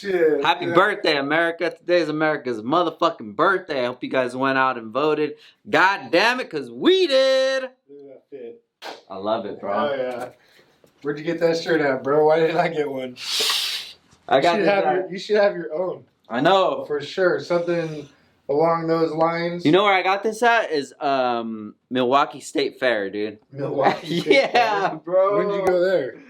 Shit. Happy birthday, America. Today's America's motherfucking birthday. I hope you guys went out and voted. God damn it, because we did. Look at that fit. I love it, bro. Oh, yeah. Where'd you get that shirt at, bro? Why didn't I get one? You should have your own. I know. For sure. Something along those lines. You know where I got this at? Is Milwaukee State Fair, dude. Milwaukee State Fair? Bro. When did you go there?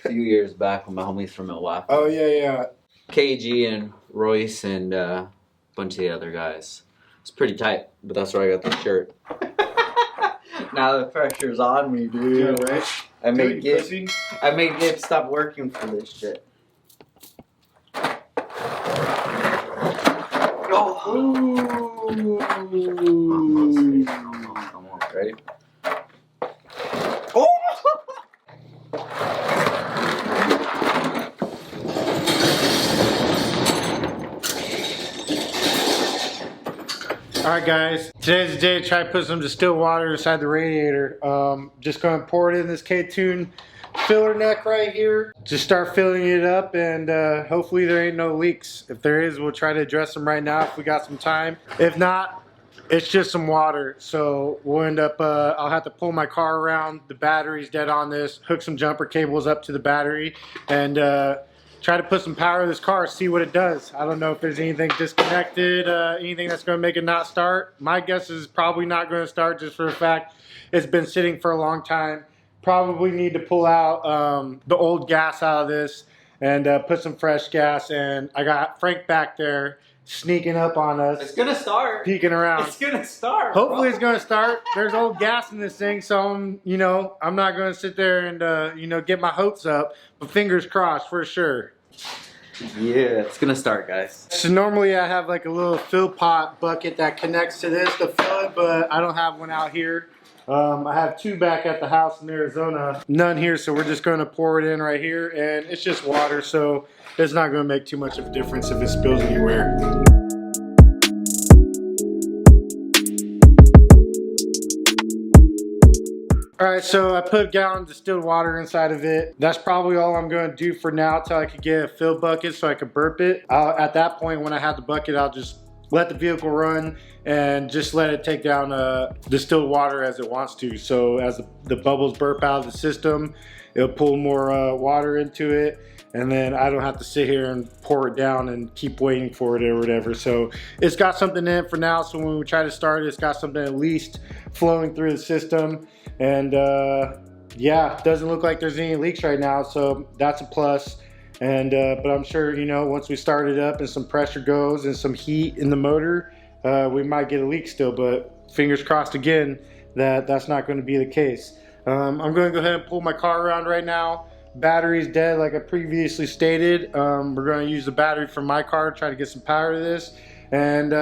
A few years back with my homies from Milwaukee. Oh, yeah. KG and Royce and a bunch of the other guys. It's pretty tight, but that's where I got the shirt. Now the pressure's on me, dude. Yeah, right? I made Gabe stop working for this shit. Ooh. Almost. Ready? Oh! Alright guys, today's the day to try to put some distilled water inside the radiator. Just going to pour it in this K-Tune filler neck right here. Just start filling it up and hopefully there ain't no leaks. If there is, we'll try to address them right now if we got some time. If not, it's just some water. So we'll end up, I'll have to pull my car around. The battery's dead on this. Hook some jumper cables up to the battery and try to put some power in this car, see what it does. I don't know if there's anything disconnected, anything that's going to make it not start. My guess is probably not going to start just for the fact it's been sitting for a long time. Probably need to pull out the old gas out of this and put some fresh gas. And I got Frank back there sneaking up on us. It's going to start. Peeking around. It's going to start. Hopefully it's going to start. There's old gas in this thing, so I'm not going to sit there and, get my hopes up. But fingers crossed for sure. Yeah, it's gonna start, guys. So normally I have like a little fill pot bucket that connects to this to fill it, but I don't have one out here. I have two back at the house in Arizona. None here, so we're just going to pour it in right here, and it's just water, so it's not going to make too much of a difference if it spills anywhere. Alright, so I put a gallon of distilled water inside of it. That's probably all I'm going to do for now till I could get a fill bucket so I could burp it. At that point, when I have the bucket, I'll just let the vehicle run and just let it take down distilled water as it wants to. So as the bubbles burp out of the system, it'll pull more water into it. And then I don't have to sit here and pour it down and keep waiting for it or whatever. So it's got something in it for now. So when we try to start it, it's got something at least flowing through the system. And yeah, doesn't look like there's any leaks right now. So that's a plus. And but I'm sure, once we start it up and some pressure goes and some heat in the motor, we might get a leak still. But fingers crossed again that that's not going to be the case. I'm going to go ahead and pull my car around right now. Battery's dead like I previously stated. We're going to use the battery from my car to try to get some power to this, and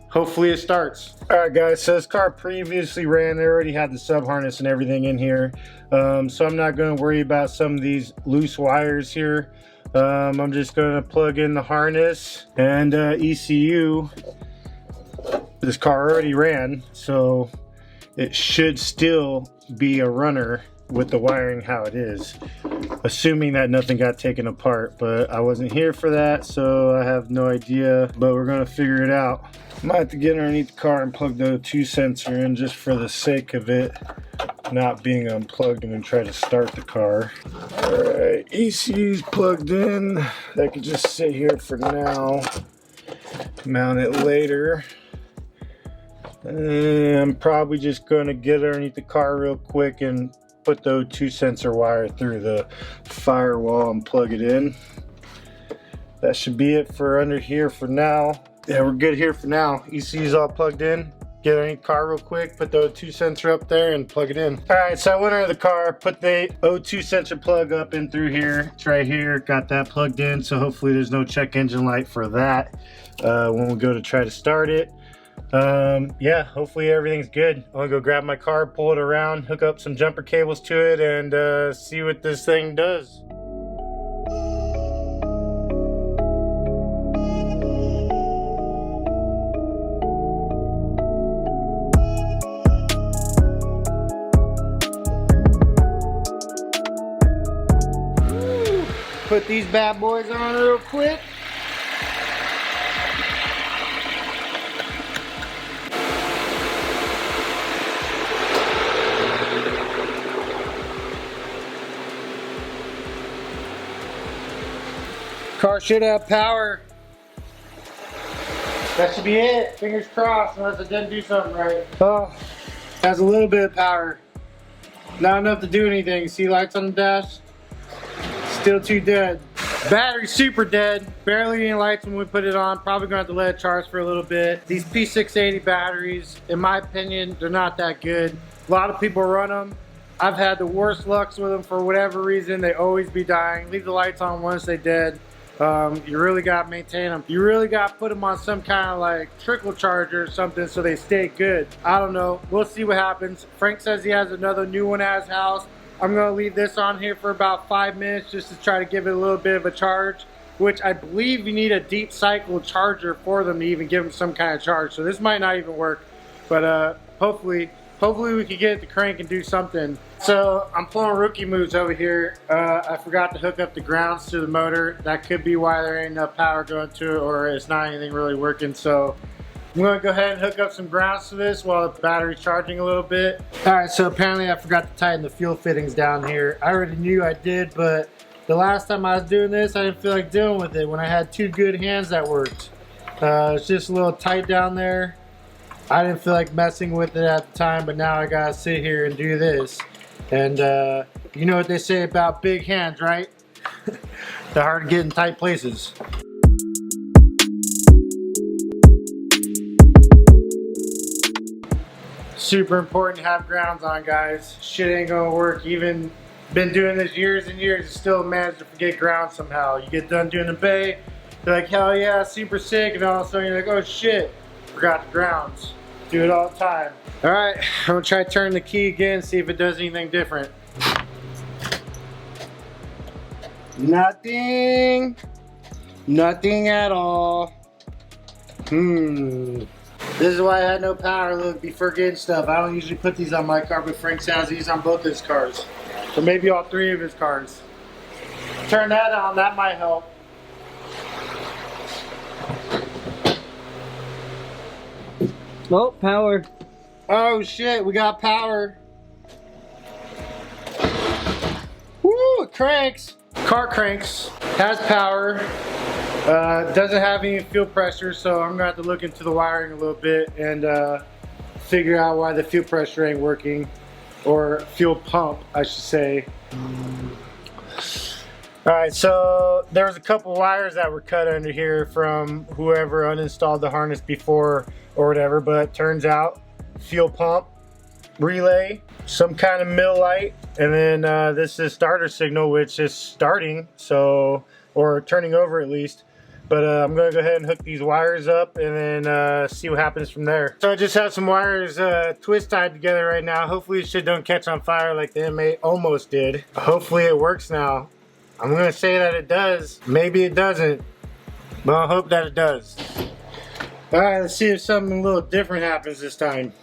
hopefully it starts. Alright guys, so this car previously ran. They already had the sub harness and everything in here, so I'm not going to worry about some of these loose wires here. I'm just going to plug in the harness and ECU. This car already ran, so it should still be a runner with the wiring how it is, assuming that nothing got taken apart. But I wasn't here for that, so I have no idea, but we're gonna figure it out. Might have to get underneath the car and plug the O2 sensor in just for the sake of it not being unplugged and then try to start the car. Alright, ECU's plugged in. That could just sit here for now, mount it later. And I'm probably just gonna get underneath the car real quick and put the O2 sensor wire through the firewall and plug it in. That should be it for under here for now. Yeah, we're good here for now. ECU's all plugged in. Get underneath the car real quick, put the O2 sensor up there and plug it in. Alright, so I went under the car, put the O2 sensor plug up in through here. It's right here, got that plugged in, so hopefully there's no check engine light for that when we go to try to start it. Yeah, hopefully everything's good. I'm gonna go grab my car, pull it around, hook up some jumper cables to it, and see what this thing does. Put these bad boys on real quick. Car should have power. That should be it. Fingers crossed, unless it didn't do something right. Oh, has a little bit of power. Not enough to do anything. See lights on the dash? Still too dead. Battery super dead. Barely any lights when we put it on. Probably gonna have to let it charge for a little bit. These P680 batteries, in my opinion, they're not that good. A lot of people run them. I've had the worst lucks with them for whatever reason. They always be dying. Leave the lights on once they're dead. You really gotta maintain them. You really gotta put them on some kind of like trickle charger or something so they stay good. I don't know. We'll see what happens. Frank says he has another new one at his house. I'm gonna leave this on here for about 5 minutes just to try to give it a little bit of a charge, which I believe you need a deep cycle charger for them to even give them some kind of charge. So this might not even work, but hopefully we can get it to crank and do something. So I'm pulling rookie moves over here. I forgot to hook up the grounds to the motor. That could be why there ain't enough power going to it, or it's not anything really working. So I'm gonna go ahead and hook up some grounds to this while the battery's charging a little bit. All right, so apparently I forgot to tighten the fuel fittings down here. I already knew I did, but the last time I was doing this, I didn't feel like dealing with it when I had two good hands that worked. It's just a little tight down there. I didn't feel like messing with it at the time, but now I gotta sit here and do this. And you know what they say about big hands, right? They're hard to get in tight places. Super important to have grounds on, guys. Shit ain't gonna work. Even been doing this years and years, still managed to forget grounds somehow. You get done doing the bay, you're like, hell yeah, super sick, and all of a sudden you're like, oh shit, forgot the grounds. Do it all the time. All right, I'm gonna try to turn the key again, see if it does anything different. Nothing. Nothing at all. This is why I had no power look before getting stuff. I don't usually put these on my car, but Frank has these on both his cars. So maybe all three of his cars. Turn that on, that might help. Oh, power. Oh shit, we got power. Woo, it cranks. Car cranks, has power. Doesn't have any fuel pressure, so I'm gonna have to look into the wiring a little bit and figure out why the fuel pressure ain't working, or fuel pump, I should say. All right, so there was a couple wires that were cut under here from whoever uninstalled the harness before or whatever, but turns out fuel pump, relay, some kind of mill light, and then this is starter signal, which is starting, so, or turning over at least. But I'm gonna go ahead and hook these wires up and then see what happens from there. So I just have some wires twist tied together right now. Hopefully this shit don't catch on fire like the M8 almost did. Hopefully it works now. I'm gonna say that it does. Maybe it doesn't, but I hope that it does. All right, let's see if something a little different happens this time.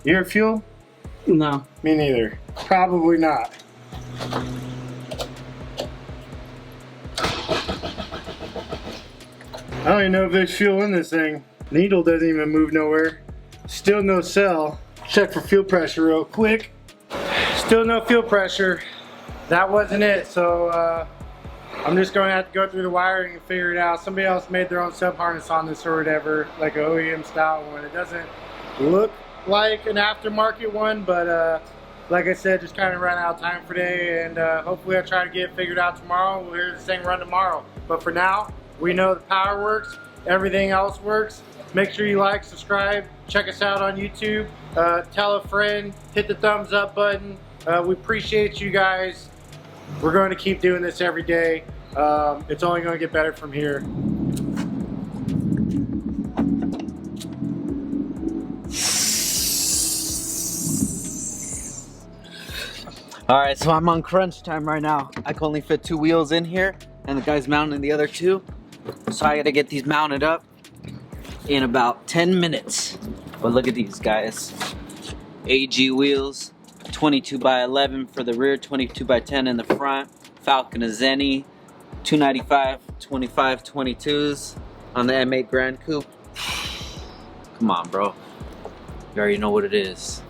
Your fuel? No. Me neither. Probably not. I don't even know if there's fuel in this thing. Needle doesn't even move nowhere. Still no cell. Check for fuel pressure real quick. Still no fuel pressure. That wasn't it, so I'm just going to have to go through the wiring and figure it out. Somebody else made their own sub harness on this or whatever, like an OEM style one. It doesn't look like an aftermarket one, but like I said, just kind of ran out of time for today, and hopefully I'll try to get it figured out tomorrow. We'll hear this thing run tomorrow. But for now, we know the power works, everything else works. Make sure you like, subscribe, check us out on YouTube, tell a friend, hit the thumbs up button. We appreciate you guys. We're going to keep doing this every day. It's only going to get better from here. All right, so I'm on crunch time right now. I can only fit 2 wheels in here, and the guy's mounting the other 2. So I gotta get these mounted up in about 10 minutes. But look at these guys. AG wheels, 22 by 11 for the rear, 22 by 10 in the front. Falcon Azeni, 295, 25, 22s on the M8 Grand Coupe. Come on, bro. You already know what it is.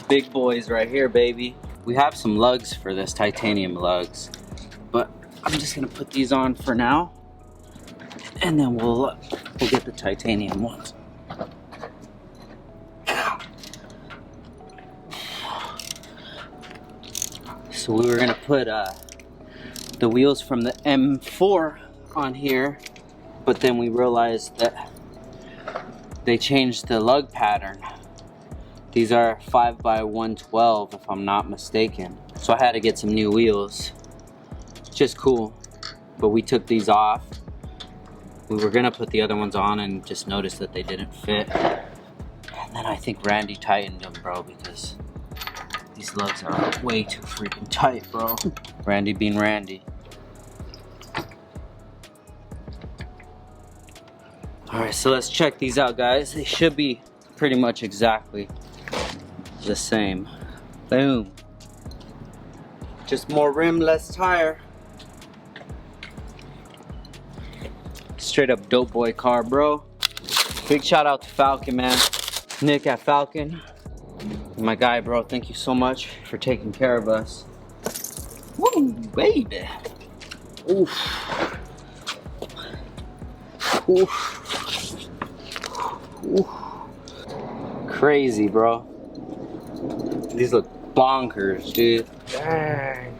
Big boys right here, baby. We have some lugs for this, titanium lugs, but I'm just gonna put these on for now, and then we'll get the titanium ones. So we were gonna put the wheels from the M4 on here, but then we realized that they changed the lug pattern. These are 5x112 if I'm not mistaken. So I had to get some new wheels. Just cool, but we took these off. We were gonna put the other ones on and just noticed that they didn't fit. And then I think Randy tightened them, bro, because these lugs are way too freaking tight, bro. Randy being Randy. All right, so let's check these out, guys. They should be pretty much exactly the same. Boom. Just more rim, less tire. Straight up dope boy car, bro. Big shout out to Falcon, man. Nick at Falcon. My guy, bro, thank you so much for taking care of us. Woo, baby. Oof. Oof. Oof. Crazy, bro. These look bonkers, dude. Dang.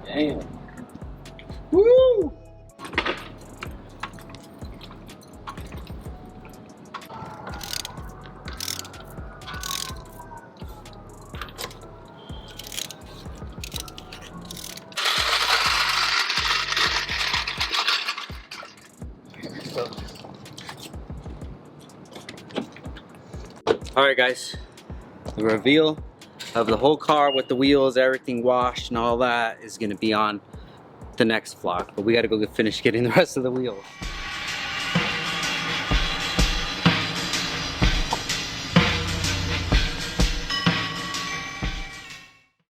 Damn. Woo! Alright guys, the reveal of the whole car with the wheels, everything washed and all that is going to be on the next vlog. But we got to go finish getting the rest of the wheels.